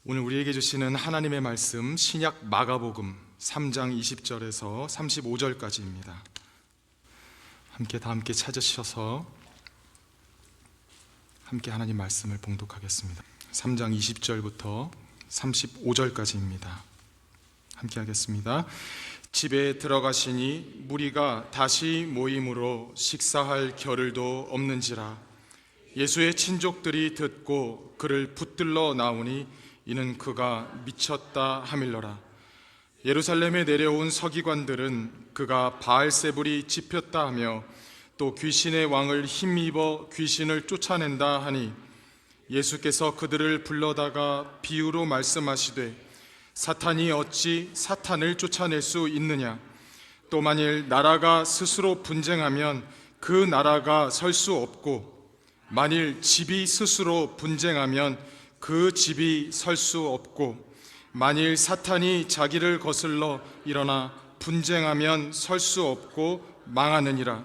오늘 우리에게 주시는 하나님의 말씀 신약 마가복음 3장 20절에서 35절까지입니다. 함께 찾으셔서 함께 하나님 말씀을 봉독하겠습니다. 3장 20절부터 35절까지입니다. 함께 하겠습니다. 집에 들어가시니 무리가 다시 모임으로 식사할 겨를도 없는지라. 예수의 친족들이 듣고 그를 붙들러 나오니 이는 그가 미쳤다 하밀러라. 예루살렘에 내려온 서기관들은 그가 바알세불이 찝혔다 하며 또 귀신의 왕을 힘입어 귀신을 쫓아낸다 하니 예수께서 그들을 불러다가 비유로 말씀하시되 사탄이 어찌 사탄을 쫓아낼 수 있느냐. 또 만일 나라가 스스로 분쟁하면 그 나라가 설 수 없고 만일 집이 스스로 분쟁하면 그 집이 설 수 없고 만일 사탄이 자기를 거슬러 일어나 분쟁하면 설 수 없고 망하느니라.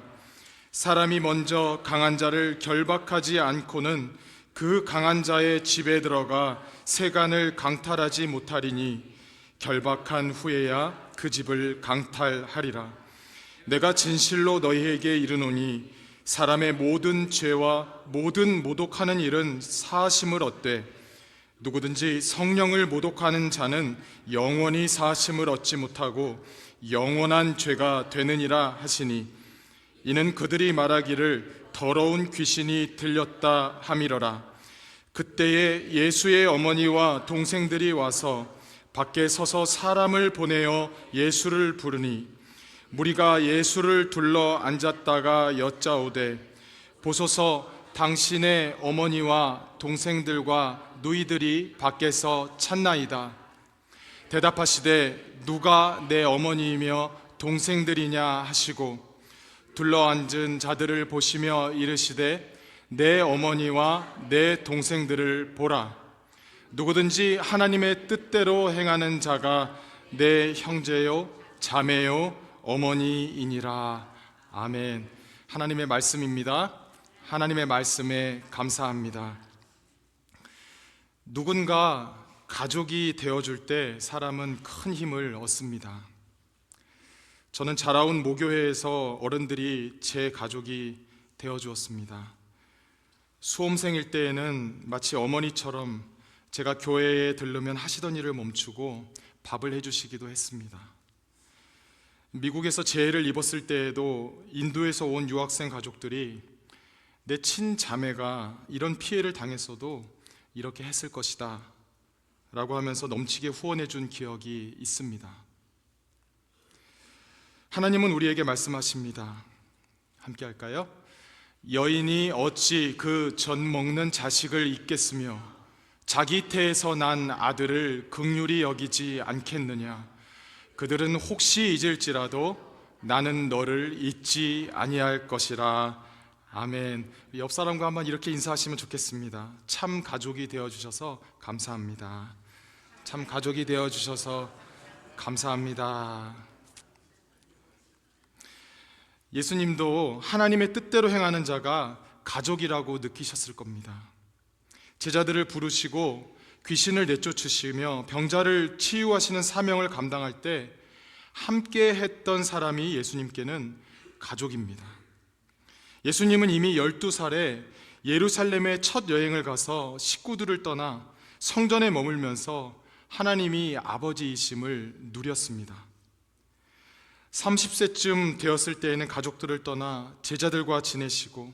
사람이 먼저 강한 자를 결박하지 않고는 그 강한 자의 집에 들어가 세간을 강탈하지 못하리니 결박한 후에야 그 집을 강탈하리라. 내가 진실로 너희에게 이르노니 사람의 모든 죄와 모든 모독하는 일은 사하심을 얻되 누구든지 성령을 모독하는 자는 영원히 사하심을 얻지 못하고 영원한 죄가 되느니라 하시니 이는 그들이 말하기를 더러운 귀신이 들렸다 하미러라. 그때에 예수의 어머니와 동생들이 와서 밖에 서서 사람을 보내어 예수를 부르니 무리가 예수를 둘러 앉았다가 여짜오되 보소서 당신의 어머니와 동생들과 누이들이 밖에서 찾나이다. 대답하시되 누가 내 어머니이며 동생들이냐 하시고 둘러앉은 자들을 보시며 이르시되 내 어머니와 내 동생들을 보라. 누구든지 하나님의 뜻대로 행하는 자가 내 형제요 자매요 어머니이니라. 아멘. 하나님의 말씀입니다. 하나님의 말씀에 감사합니다. 누군가 가족이 되어줄 때 사람은 큰 힘을 얻습니다. 저는 자라온 모교회에서 어른들이 제 가족이 되어주었습니다. 수험생일 때에는 마치 어머니처럼 제가 교회에 들르면 하시던 일을 멈추고 밥을 해주시기도 했습니다. 미국에서 재해를 입었을 때에도 인도에서 온 유학생 가족들이 내 친자매가 이런 피해를 당했어도 이렇게 했을 것이다 라고 하면서 넘치게 후원해 준 기억이 있습니다. 하나님은 우리에게 말씀하십니다. 함께 할까요? 여인이 어찌 그 젖 먹는 자식을 잊겠으며 자기 태에서 난 아들을 긍휼히 여기지 않겠느냐. 그들은 혹시 잊을지라도 나는 너를 잊지 아니할 것이라. 아멘. 옆 사람과 한번 이렇게 인사하시면 좋겠습니다. 참 가족이 되어주셔서 감사합니다. 참 가족이 되어주셔서 감사합니다. 예수님도 하나님의 뜻대로 행하는 자가 가족이라고 느끼셨을 겁니다. 제자들을 부르시고 귀신을 내쫓으시며 병자를 치유하시는 사명을 감당할 때 함께 했던 사람이 예수님께는 가족입니다. 예수님은 이미 12살에 예루살렘에 첫 여행을 가서 식구들을 떠나 성전에 머물면서 하나님이 아버지이심을 누렸습니다. 30세쯤 되었을 때에는 가족들을 떠나 제자들과 지내시고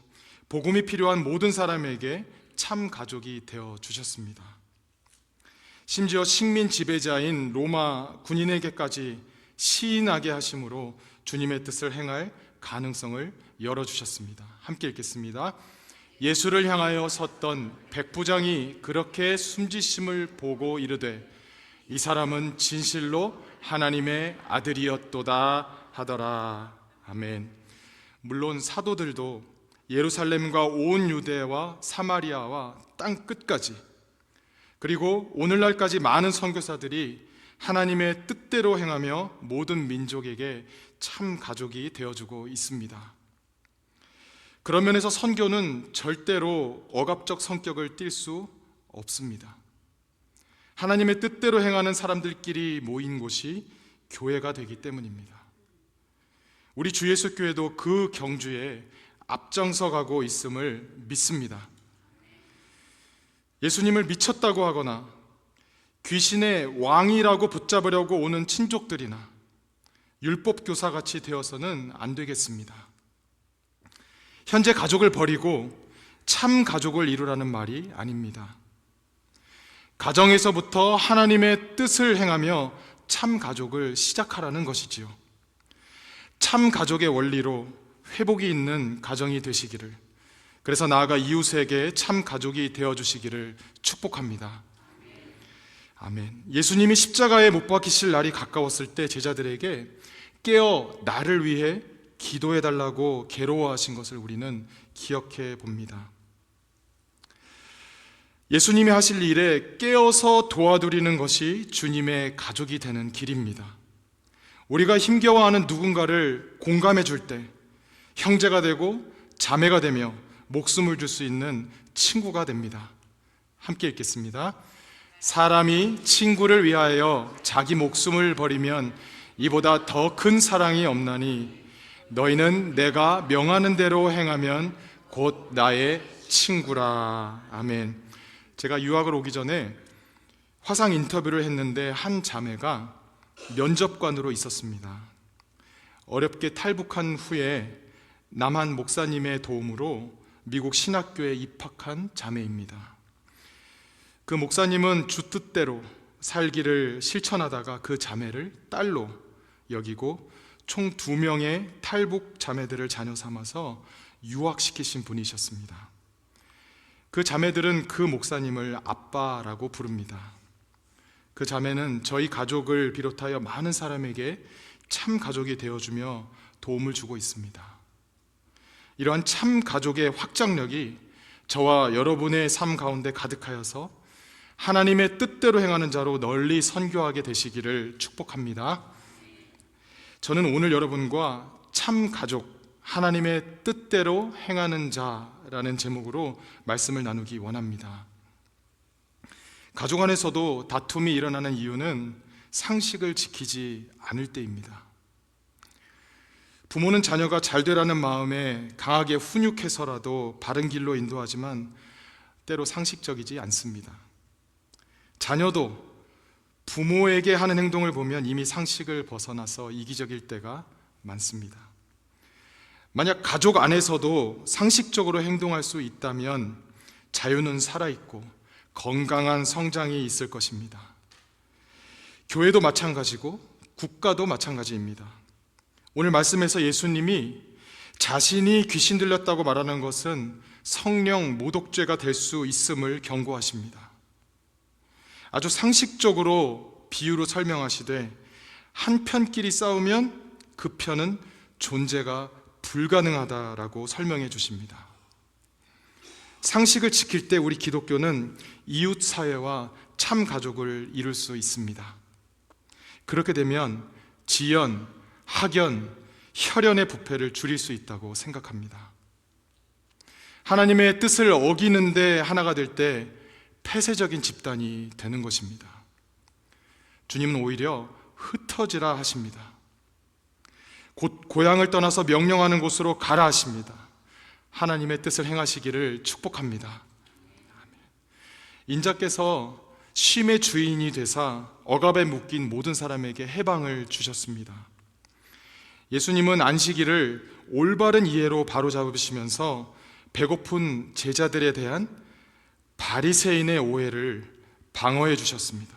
복음이 필요한 모든 사람에게 참 가족이 되어 주셨습니다. 심지어 식민 지배자인 로마 군인에게까지 시인하게 하심으로 주님의 뜻을 행할 가능성을 열어주셨습니다. 함께 읽겠습니다. 예수를 향하여 섰던 백부장이 그렇게 숨지심을 보고 이르되 이 사람은 진실로 하나님의 아들이었도다 하더라. 아멘. 물론 사도들도 예루살렘과 온 유대와 사마리아와 땅 끝까지 그리고 오늘날까지 많은 선교사들이 하나님의 뜻대로 행하며 모든 민족에게 참 가족이 되어주고 있습니다. 그런 면에서 선교는 절대로 억압적 성격을 띨 수 없습니다. 하나님의 뜻대로 행하는 사람들끼리 모인 곳이 교회가 되기 때문입니다. 우리 주 예수 교회도 그 경주에 앞장서 가고 있음을 믿습니다. 예수님을 미쳤다고 하거나 귀신의 왕이라고 붙잡으려고 오는 친족들이나 율법 교사같이 되어서는 안 되겠습니다. 현재 가족을 버리고 참 가족을 이루라는 말이 아닙니다. 가정에서부터 하나님의 뜻을 행하며 참 가족을 시작하라는 것이지요. 참 가족의 원리로 회복이 있는 가정이 되시기를, 그래서 나아가 이웃에게 참 가족이 되어주시기를 축복합니다. 아멘. 예수님이 십자가에 못 박히실 날이 가까웠을 때 제자들에게 깨어 나를 위해 기도해달라고 괴로워하신 것을 우리는 기억해 봅니다. 예수님이 하실 일에 깨어서 도와드리는 것이 주님의 가족이 되는 길입니다. 우리가 힘겨워하는 누군가를 공감해 줄 때 형제가 되고 자매가 되며 목숨을 줄 수 있는 친구가 됩니다. 함께 읽겠습니다. 사람이 친구를 위하여 자기 목숨을 버리면 이보다 더 큰 사랑이 없나니 너희는 내가 명하는 대로 행하면 곧 나의 친구라. 아멘. 제가 유학을 오기 전에 화상 인터뷰를 했는데 한 자매가 면접관으로 있었습니다. 어렵게 탈북한 후에 남한 목사님의 도움으로 미국 신학교에 입학한 자매입니다. 그 목사님은 주 뜻대로 살기를 실천하다가 그 자매를 딸로 여기고 총 2명의 탈북 자매들을 자녀 삼아서 유학시키신 분이셨습니다. 그 자매들은 그 목사님을 아빠라고 부릅니다. 그 자매는 저희 가족을 비롯하여 많은 사람에게 참 가족이 되어주며 도움을 주고 있습니다. 이러한 참 가족의 확장력이 저와 여러분의 삶 가운데 가득하여서 하나님의 뜻대로 행하는 자로 널리 선교하게 되시기를 축복합니다. 저는 오늘 여러분과 참 가족, 하나님의 뜻대로 행하는 자라는 제목으로 말씀을 나누기 원합니다. 가족 안에서도 다툼이 일어나는 이유는 상식을 지키지 않을 때입니다. 부모는 자녀가 잘 되라는 마음에 강하게 훈육해서라도 바른 길로 인도하지만 때로 상식적이지 않습니다. 자녀도 부모에게 하는 행동을 보면 이미 상식을 벗어나서 이기적일 때가 많습니다. 만약 가족 안에서도 상식적으로 행동할 수 있다면 자유는 살아있고 건강한 성장이 있을 것입니다. 교회도 마찬가지고 국가도 마찬가지입니다. 오늘 말씀에서 예수님이 자신이 귀신 들렸다고 말하는 것은 성령 모독죄가 될 수 있음을 경고하십니다. 아주 상식적으로 비유로 설명하시되 한 편끼리 싸우면 그 편은 존재가 불가능하다라고 설명해 주십니다. 상식을 지킬 때 우리 기독교는 이웃 사회와 참 가족을 이룰 수 있습니다. 그렇게 되면 지연, 학연, 혈연의 부패를 줄일 수 있다고 생각합니다. 하나님의 뜻을 어기는데 하나가 될 때 폐쇄적인 집단이 되는 것입니다. 주님은 오히려 흩어지라 하십니다. 곧 고향을 떠나서 명령하는 곳으로 가라 하십니다. 하나님의 뜻을 행하시기를 축복합니다. 인자께서 쉼의 주인이 되사 억압에 묶인 모든 사람에게 해방을 주셨습니다. 예수님은 안식일을 올바른 이해로 바로잡으시면서 배고픈 제자들에 대한 바리새인의 오해를 방어해 주셨습니다.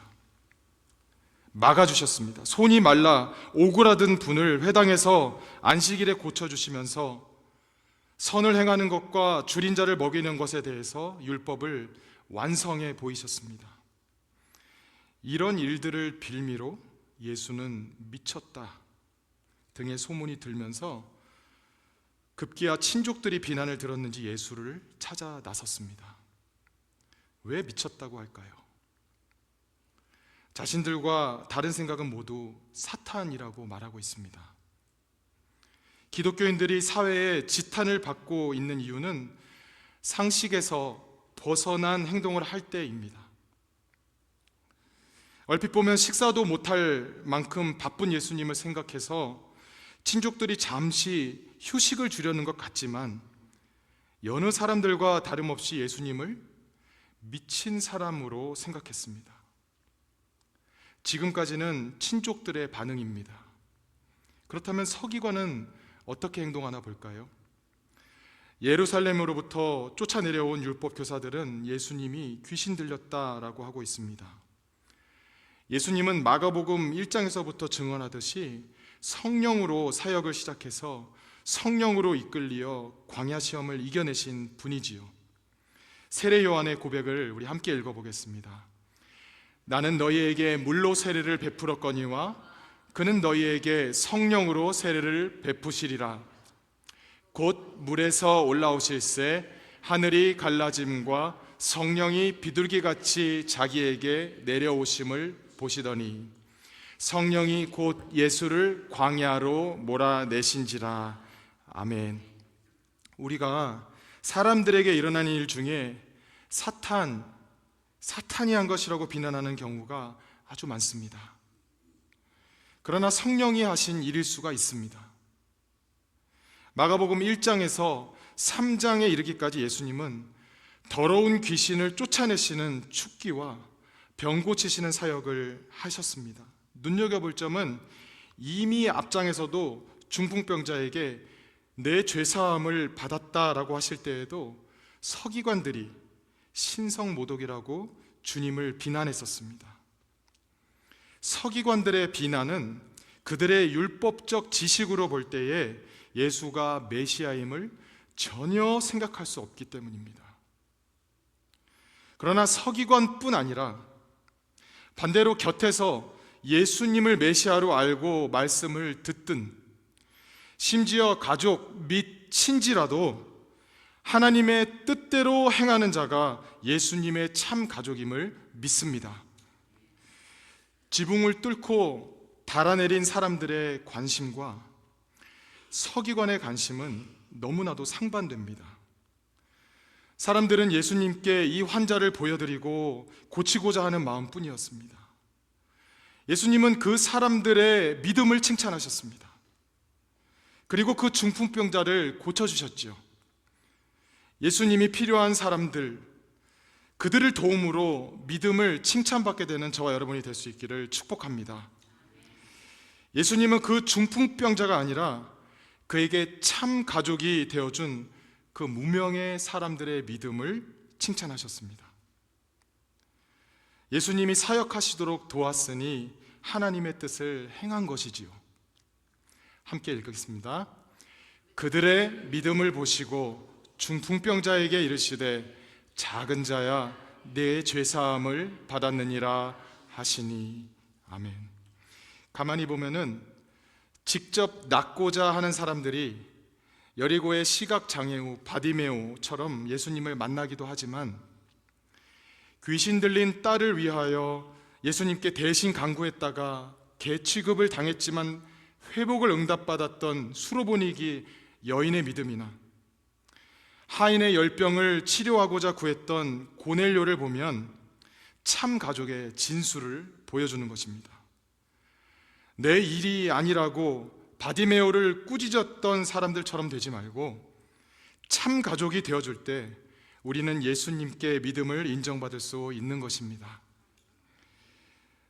막아주셨습니다. 손이 말라 오그라든 분을 회당에서 안식일에 고쳐주시면서 선을 행하는 것과 줄인 자를 먹이는 것에 대해서 율법을 완성해 보이셨습니다. 이런 일들을 빌미로 예수는 미쳤다 등의 소문이 들면서 급기야 친족들이 비난을 들었는지 예수를 찾아 나섰습니다. 왜 미쳤다고 할까요? 자신들과 다른 생각은 모두 사탄이라고 말하고 있습니다. 기독교인들이 사회에 지탄을 받고 있는 이유는 상식에서 벗어난 행동을 할 때입니다. 얼핏 보면 식사도 못할 만큼 바쁜 예수님을 생각해서 친족들이 잠시 휴식을 주려는 것 같지만 여느 사람들과 다름없이 예수님을 미친 사람으로 생각했습니다. 지금까지는 친족들의 반응입니다. 그렇다면 서기관은 어떻게 행동하나 볼까요? 예루살렘으로부터 쫓아내려온 율법 교사들은 예수님이 귀신 들렸다라고 하고 있습니다. 예수님은 마가복음 1장에서부터 증언하듯이 성령으로 사역을 시작해서 성령으로 이끌리어 광야 시험을 이겨내신 분이지요. 세례 요한의 고백을 우리 함께 읽어보겠습니다. 나는 너희에게 물로 세례를 베풀었거니와 그는 너희에게 성령으로 세례를 베푸시리라. 곧 물에서 올라오실새 하늘이 갈라짐과 성령이 비둘기같이 자기에게 내려오심을 보시더니 성령이 곧 예수를 광야로 몰아내신지라. 아멘. 우리가 사람들에게 일어나는 일 중에 사탄이 한 것이라고 비난하는 경우가 아주 많습니다. 그러나 성령이 하신 일일 수가 있습니다. 마가복음 1장에서 3장에 이르기까지 예수님은 더러운 귀신을 쫓아내시는 축기와 병 고치시는 사역을 하셨습니다. 눈여겨볼 점은 이미 앞장에서도 중풍병자에게 내 죄사함을 받았다라고 하실 때에도 서기관들이 신성모독이라고 주님을 비난했었습니다. 서기관들의 비난은 그들의 율법적 지식으로 볼 때에 예수가 메시아임을 전혀 생각할 수 없기 때문입니다. 그러나 서기관뿐 아니라 반대로 곁에서 예수님을 메시아로 알고 말씀을 듣든 심지어 가족 및 친지라도 하나님의 뜻대로 행하는 자가 예수님의 참 가족임을 믿습니다. 지붕을 뚫고 달아내린 사람들의 관심과 서기관의 관심은 너무나도 상반됩니다. 사람들은 예수님께 이 환자를 보여드리고 고치고자 하는 마음뿐이었습니다. 예수님은 그 사람들의 믿음을 칭찬하셨습니다. 그리고 그 중풍병자를 고쳐주셨지요. 예수님이 필요한 사람들, 그들을 도움으로 믿음을 칭찬받게 되는 저와 여러분이 될 수 있기를 축복합니다. 예수님은 그 중풍병자가 아니라 그에게 참 가족이 되어준 그 무명의 사람들의 믿음을 칭찬하셨습니다. 예수님이 사역하시도록 도왔으니 하나님의 뜻을 행한 것이지요. 함께 읽겠습니다. 그들의 믿음을 보시고 중풍병자에게 이르시되 작은 자야 내 죄사함을 받았느니라 하시니. 아멘. 가만히 보면은 직접 낫고자 하는 사람들이 여리고의 시각장애우 바디메오처럼 예수님을 만나기도 하지만 귀신 들린 딸을 위하여 예수님께 대신 간구했다가 개 취급을 당했지만 회복을 응답받았던 수로보니기 여인의 믿음이나 하인의 열병을 치료하고자 구했던 고넬료를 보면 참 가족의 진수를 보여주는 것입니다. 내 일이 아니라고 바디메오를 꾸짖었던 사람들처럼 되지 말고 참 가족이 되어줄 때 우리는 예수님께 믿음을 인정받을 수 있는 것입니다.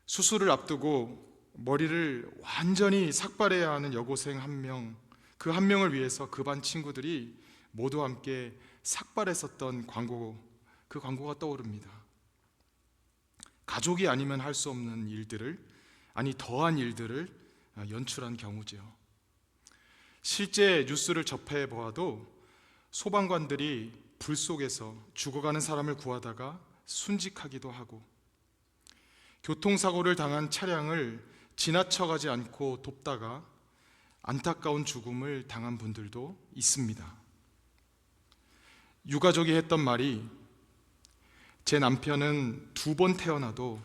수술을 앞두고 머리를 완전히 삭발해야 하는 여고생 한 명, 그 한 명을 위해서 그 반 친구들이 모두 함께 삭발했었던 그 광고가 떠오릅니다. 가족이 아니면 할 수 없는 일들을, 아니 더한 일들을 연출한 경우죠. 실제 뉴스를 접해 보아도 소방관들이 불 속에서 죽어가는 사람을 구하다가 순직하기도 하고, 교통사고를 당한 차량을 지나쳐가지 않고 돕다가 안타까운 죽음을 당한 분들도 있습니다. 유가족이 했던 말이 제 남편은 2번 태어나도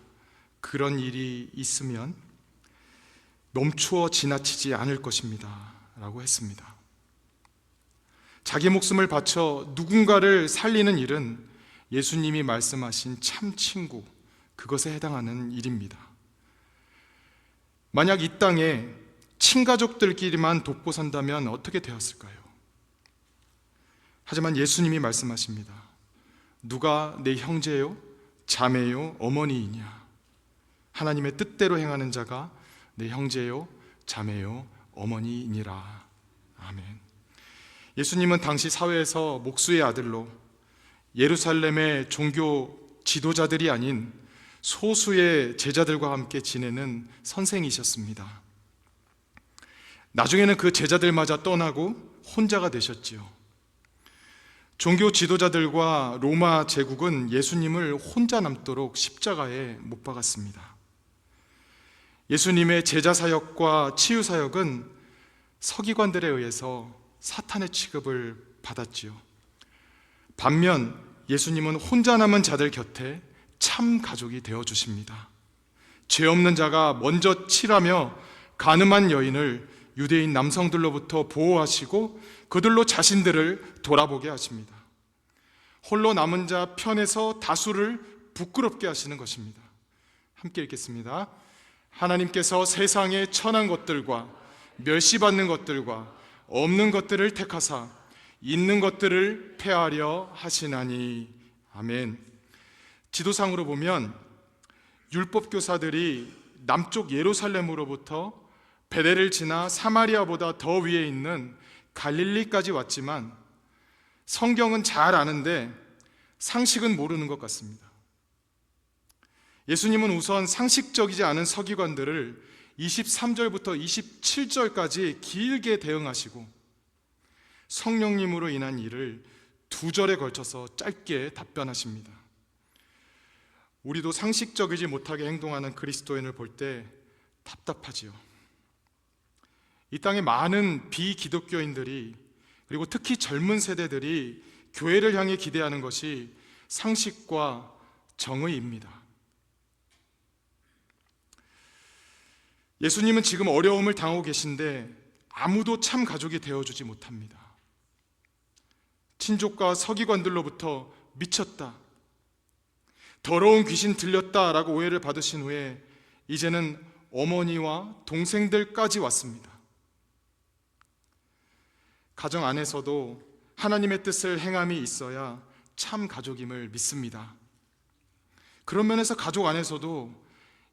그런 일이 있으면 멈추어 지나치지 않을 것입니다 라고 했습니다. 자기 목숨을 바쳐 누군가를 살리는 일은 예수님이 말씀하신 참 친구, 그것에 해당하는 일입니다. 만약 이 땅에 친가족들끼리만 돕고 산다면 어떻게 되었을까요? 하지만 예수님이 말씀하십니다. 누가 내 형제요, 자매요, 어머니이냐? 하나님의 뜻대로 행하는 자가 내 형제요, 자매요, 어머니이니라. 아멘. 예수님은 당시 사회에서 목수의 아들로 예루살렘의 종교 지도자들이 아닌 소수의 제자들과 함께 지내는 선생이셨습니다. 나중에는 그 제자들마저 떠나고 혼자가 되셨지요. 종교 지도자들과 로마 제국은 예수님을 혼자 남도록 십자가에 못 박았습니다. 예수님의 제자 사역과 치유 사역은 서기관들에 의해서 사탄의 취급을 받았지요. 반면 예수님은 혼자 남은 자들 곁에 참 가족이 되어주십니다. 죄 없는 자가 먼저 치라며 간음한 여인을 유대인 남성들로부터 보호하시고 그들로 자신들을 돌아보게 하십니다. 홀로 남은 자 편에서 다수를 부끄럽게 하시는 것입니다. 함께 읽겠습니다. 하나님께서 세상에 천한 것들과 멸시받는 것들과 없는 것들을 택하사 있는 것들을 폐하려 하시나니. 아멘. 지도상으로 보면 율법 교사들이 남쪽 예루살렘으로부터 베델을 지나 사마리아보다 더 위에 있는 갈릴리까지 왔지만 성경은 잘 아는데 상식은 모르는 것 같습니다. 예수님은 우선 상식적이지 않은 서기관들을 23절부터 27절까지 길게 대응하시고 성령님으로 인한 일을 2절에 걸쳐서 짧게 답변하십니다. 우리도 상식적이지 못하게 행동하는 그리스도인을 볼 때 답답하지요. 이 땅에 많은 비기독교인들이 그리고 특히 젊은 세대들이 교회를 향해 기대하는 것이 상식과 정의입니다. 예수님은 지금 어려움을 당하고 계신데 아무도 참 가족이 되어주지 못합니다. 친족과 서기관들로부터 미쳤다, 더러운 귀신 들렸다라고 오해를 받으신 후에 이제는 어머니와 동생들까지 왔습니다. 가정 안에서도 하나님의 뜻을 행함이 있어야 참 가족임을 믿습니다. 그런 면에서 가족 안에서도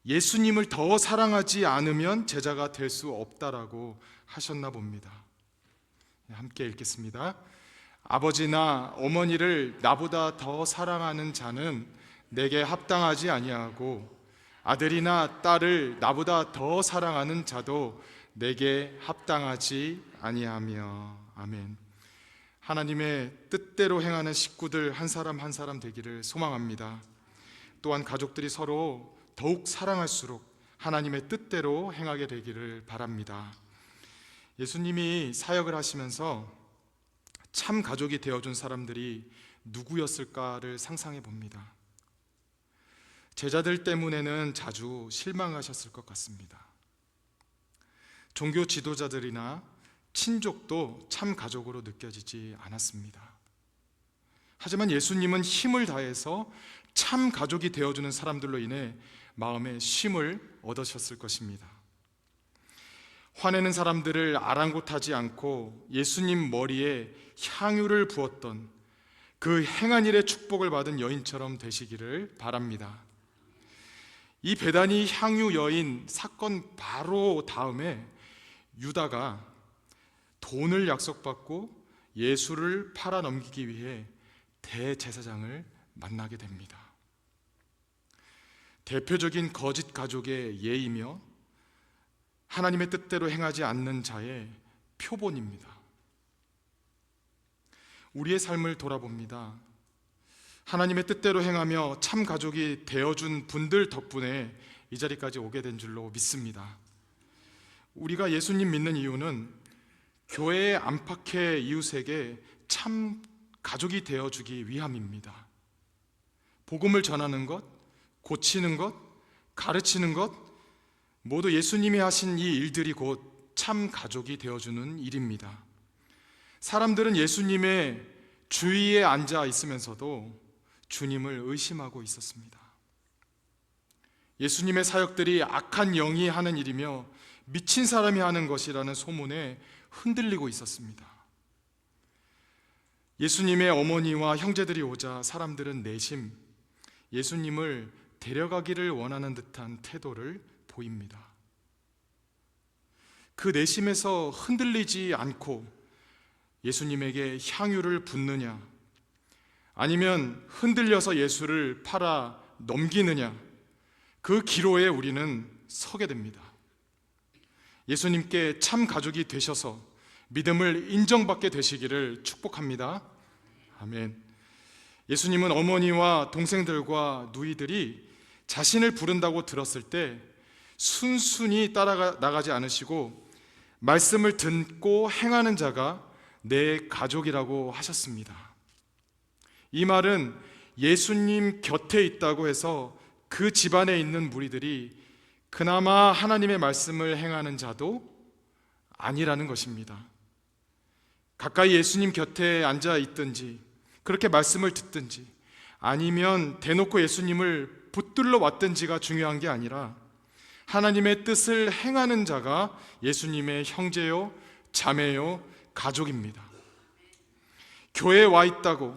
예수님을 더 사랑하지 않으면 제자가 될 수 없다라고 하셨나 봅니다. 함께 읽겠습니다. 아버지나 어머니를 나보다 더 사랑하는 자는 내게 합당하지 아니하고 아들이나 딸을 나보다 더 사랑하는 자도 내게 합당하지 아니하며. 아멘. 하나님의 뜻대로 행하는 식구들 한 사람 한 사람 되기를 소망합니다. 또한 가족들이 서로 더욱 사랑할수록 하나님의 뜻대로 행하게 되기를 바랍니다. 예수님이 사역을 하시면서 참 가족이 되어준 사람들이 누구였을까를 상상해 봅니다. 제자들 때문에는 자주 실망하셨을 것 같습니다. 종교 지도자들이나 친족도 참 가족으로 느껴지지 않았습니다. 하지만 예수님은 힘을 다해서 참 가족이 되어주는 사람들로 인해 마음에 쉼을 얻으셨을 것입니다. 화내는 사람들을 아랑곳하지 않고 예수님 머리에 향유를 부었던 그 행한 일의 축복을 받은 여인처럼 되시기를 바랍니다. 이 베다니 향유 여인 사건 바로 다음에 유다가 돈을 약속받고 예수를 팔아 넘기기 위해 대제사장을 만나게 됩니다. 대표적인 거짓 가족의 예이며 하나님의 뜻대로 행하지 않는 자의 표본입니다. 우리의 삶을 돌아봅니다. 하나님의 뜻대로 행하며 참 가족이 되어준 분들 덕분에 이 자리까지 오게 된 줄로 믿습니다. 우리가 예수님 믿는 이유는 교회의 안팎의 이웃에게 참 가족이 되어주기 위함입니다. 복음을 전하는 것, 고치는 것, 가르치는 것, 모두 예수님이 하신 이 일들이 곧 참 가족이 되어주는 일입니다. 사람들은 예수님의 주위에 앉아 있으면서도 주님을 의심하고 있었습니다. 예수님의 사역들이 악한 영이 하는 일이며 미친 사람이 하는 것이라는 소문에 흔들리고 있었습니다. 예수님의 어머니와 형제들이 오자 사람들은 내심 예수님을 데려가기를 원하는 듯한 태도를 보입니다. 그 내심에서 흔들리지 않고 예수님에게 향유를 붓느냐, 아니면 흔들려서 예수를 팔아 넘기느냐, 그 기로에 우리는 서게 됩니다. 예수님께 참 가족이 되셔서 믿음을 인정받게 되시기를 축복합니다. 아멘. 예수님은 어머니와 동생들과 누이들이 자신을 부른다고 들었을 때 순순히 따라나가지 않으시고 말씀을 듣고 행하는 자가 내 가족이라고 하셨습니다. 이 말은 예수님 곁에 있다고 해서 그 집안에 있는 무리들이 그나마 하나님의 말씀을 행하는 자도 아니라는 것입니다. 가까이 예수님 곁에 앉아 있든지 그렇게 말씀을 듣든지 아니면 대놓고 예수님을 붙들러 왔든지가 중요한 게 아니라 하나님의 뜻을 행하는 자가 예수님의 형제요, 자매요, 가족입니다. 교회에 와 있다고,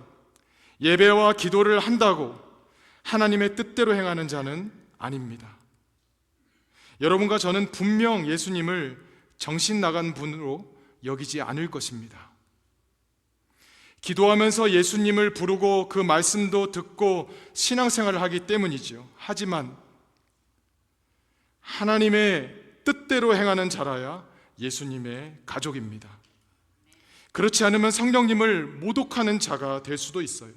예배와 기도를 한다고 하나님의 뜻대로 행하는 자는 아닙니다. 여러분과 저는 분명 예수님을 정신 나간 분으로 여기지 않을 것입니다. 기도하면서 예수님을 부르고 그 말씀도 듣고 신앙생활을 하기 때문이죠. 하지만 하나님의 뜻대로 행하는 자라야 예수님의 가족입니다. 그렇지 않으면 성령님을 모독하는 자가 될 수도 있어요.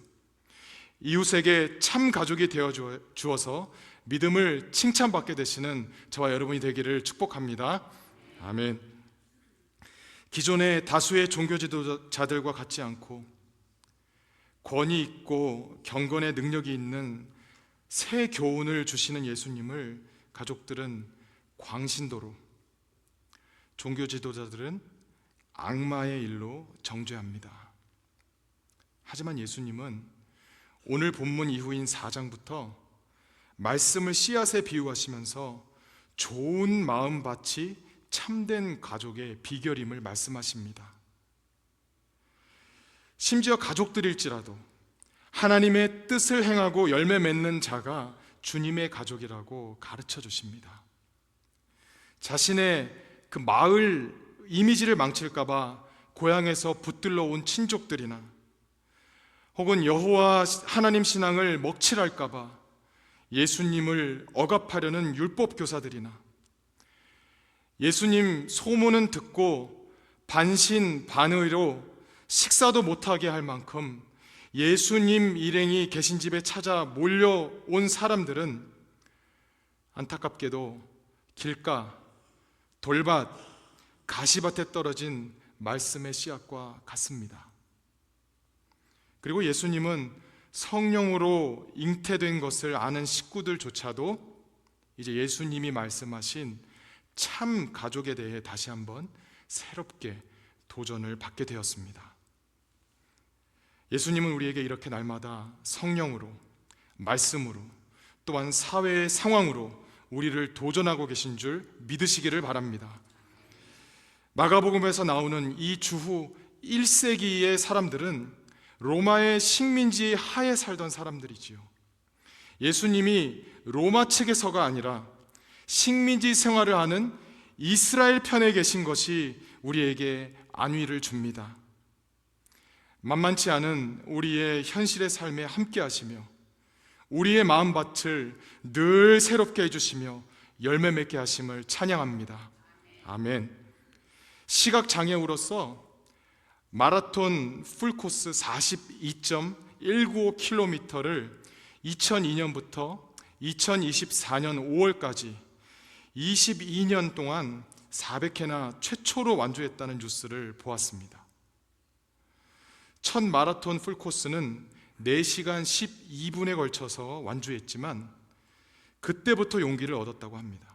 이웃에게 참 가족이 되어 주어서 믿음을 칭찬받게 되시는 저와 여러분이 되기를 축복합니다. 아멘. 기존의 다수의 종교 지도자들과 같지 않고 권위 있고 경건의 능력이 있는 새 교훈을 주시는 예수님을 가족들은 광신도로, 종교 지도자들은 악마의 일로 정죄합니다. 하지만 예수님은 오늘 본문 이후인 4장부터 말씀을 씨앗에 비유하시면서 좋은 마음밭이 참된 가족의 비결임을 말씀하십니다. 심지어 가족들일지라도 하나님의 뜻을 행하고 열매 맺는 자가 주님의 가족이라고 가르쳐 주십니다. 자신의 그 마을 이미지를 망칠까 봐 고향에서 붙들러 온 친족들이나 혹은 여호와 하나님 신앙을 먹칠할까 봐 예수님을 억압하려는 율법 교사들이나 예수님 소문은 듣고 반신반의로 식사도 못하게 할 만큼 예수님 일행이 계신 집에 찾아 몰려온 사람들은 안타깝게도 길가, 돌밭, 가시밭에 떨어진 말씀의 씨앗과 같습니다. 그리고 예수님은 성령으로 잉태된 것을 아는 식구들조차도 이제 예수님이 말씀하신 참 가족에 대해 다시 한번 새롭게 도전을 받게 되었습니다. 예수님은 우리에게 이렇게 날마다 성령으로, 말씀으로, 또한 사회의 상황으로 우리를 도전하고 계신 줄 믿으시기를 바랍니다. 마가복음에서 나오는 이 주후 1세기의 사람들은 로마의 식민지 하에 살던 사람들이지요. 예수님이 로마 측에서가 아니라 식민지 생활을 하는 이스라엘 편에 계신 것이 우리에게 안위를 줍니다. 만만치 않은 우리의 현실의 삶에 함께 하시며 우리의 마음밭을 늘 새롭게 해주시며 열매 맺게 하심을 찬양합니다. 아멘. 시각장애우로서 마라톤 풀코스 42.195km를 2002년부터 2024년 5월까지 22년 동안 400회나 최초로 완주했다는 뉴스를 보았습니다. 첫 마라톤 풀코스는 4시간 12분에 걸쳐서 완주했지만 그때부터 용기를 얻었다고 합니다.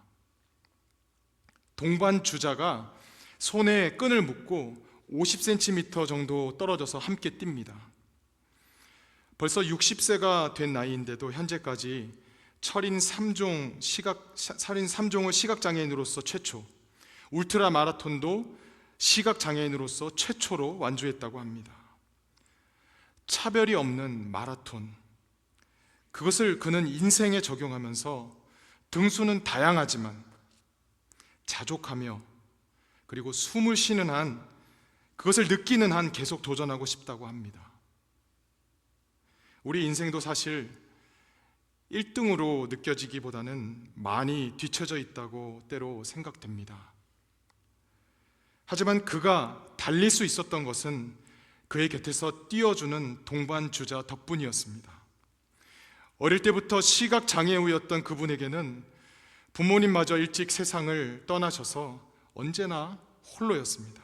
동반 주자가 손에 끈을 묶고 50cm 정도 떨어져서 함께 뜁니다. 벌써 60세가 된 나이인데도 현재까지 살인 3종을 시각장애인으로서 최초, 울트라 마라톤도 시각장애인으로서 최초로 완주했다고 합니다. 차별이 없는 마라톤, 그것을 그는 인생에 적용하면서 등수는 다양하지만 자족하며 그리고 숨을 쉬는 한, 그것을 느끼는 한 계속 도전하고 싶다고 합니다. 우리 인생도 사실 1등으로 느껴지기보다는 많이 뒤처져 있다고 때로 생각됩니다. 하지만 그가 달릴 수 있었던 것은 그의 곁에서 띄워주는 동반주자 덕분이었습니다. 어릴 때부터 시각장애우였던 그분에게는 부모님마저 일찍 세상을 떠나셔서 언제나 홀로였습니다.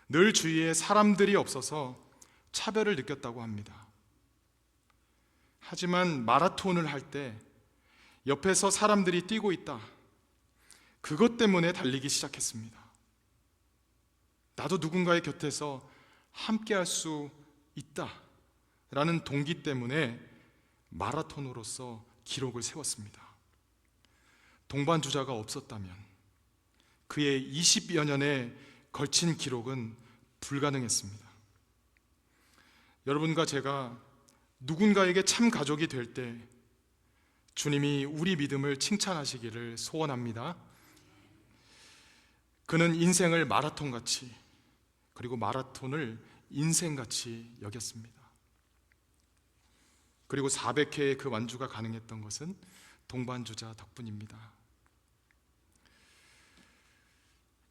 늘 주위에 사람들이 없어서 차별을 느꼈다고 합니다. 하지만 마라톤을 할 때 옆에서 사람들이 뛰고 있다, 그것 때문에 달리기 시작했습니다. 나도 누군가의 곁에서 함께 할 수 있다 라는 동기 때문에 마라톤으로서 기록을 세웠습니다. 동반주자가 없었다면 그의 20여 년에 걸친 기록은 불가능했습니다. 여러분과 제가 누군가에게 참 가족이 될 때 주님이 우리 믿음을 칭찬하시기를 소원합니다. 그는 인생을 마라톤같이, 그리고 마라톤을 인생같이 여겼습니다. 그리고 400회의 그 완주가 가능했던 것은 동반주자 덕분입니다.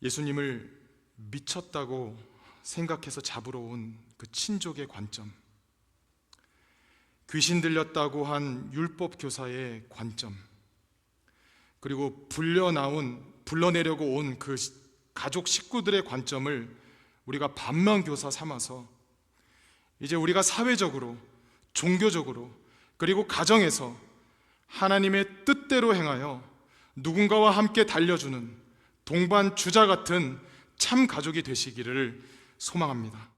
예수님을 미쳤다고 생각해서 잡으러 온 그 친족의 관점, 귀신 들렸다고 한 율법 교사의 관점, 그리고 불러내려고 온 그 가족 식구들의 관점을 우리가 반면교사 삼아서 이제 우리가 사회적으로, 종교적으로, 그리고 가정에서 하나님의 뜻대로 행하여 누군가와 함께 달려주는 동반 주자 같은 참 가족이 되시기를 소망합니다.